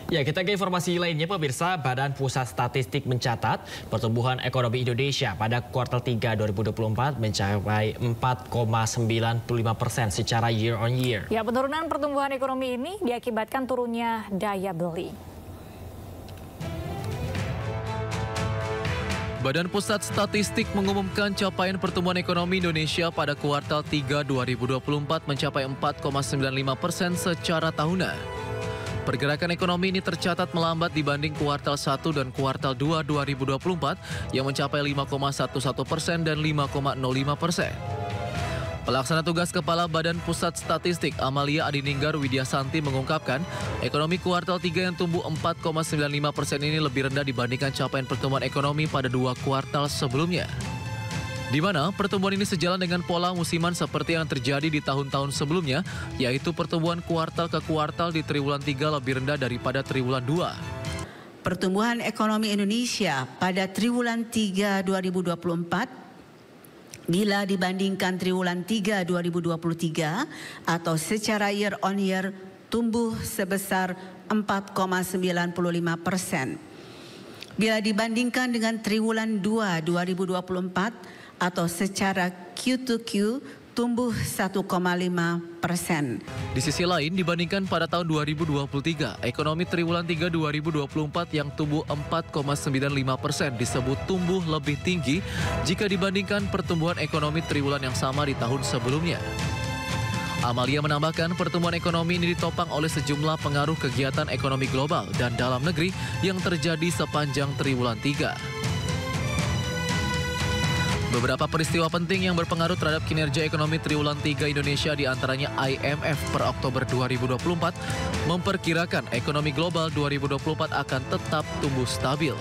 Ya, kita ke informasi lainnya pemirsa. Badan Pusat Statistik mencatat pertumbuhan ekonomi Indonesia pada kuartal 3 2024 mencapai 4,95% secara year on year. Ya, penurunan pertumbuhan ekonomi ini diakibatkan turunnya daya beli. Badan Pusat Statistik mengumumkan capaian pertumbuhan ekonomi Indonesia pada kuartal 3 2024 mencapai 4,95% secara tahunan. Pergerakan ekonomi ini tercatat melambat dibanding kuartal 1 dan kuartal 2 2024 yang mencapai 5,11% dan 5,05%. Pelaksana tugas Kepala Badan Pusat Statistik Amalia Adininggar Widyasanti mengungkapkan, ekonomi kuartal 3 yang tumbuh 4,95% ini lebih rendah dibandingkan capaian pertumbuhan ekonomi pada 2 kuartal sebelumnya. Di mana pertumbuhan ini sejalan dengan pola musiman seperti yang terjadi di tahun-tahun sebelumnya, yaitu pertumbuhan kuartal ke kuartal di triwulan 3 lebih rendah daripada triwulan 2. Pertumbuhan ekonomi Indonesia pada triwulan 3 2024 bila dibandingkan triwulan 3 2023 atau secara year on year tumbuh sebesar 4,95%. Bila dibandingkan dengan triwulan 2 2024 atau secara Q2Q tumbuh 1,5%. Di sisi lain, dibandingkan pada tahun 2023, ekonomi triwulan 3 2024 yang tumbuh 4,95% disebut tumbuh lebih tinggi jika dibandingkan pertumbuhan ekonomi triwulan yang sama di tahun sebelumnya. Amalia menambahkan pertumbuhan ekonomi ini ditopang oleh sejumlah pengaruh kegiatan ekonomi global dan dalam negeri yang terjadi sepanjang triwulan 3. Beberapa peristiwa penting yang berpengaruh terhadap kinerja ekonomi triwulan 3 Indonesia diantaranya IMF per Oktober 2024 memperkirakan ekonomi global 2024 akan tetap tumbuh stabil.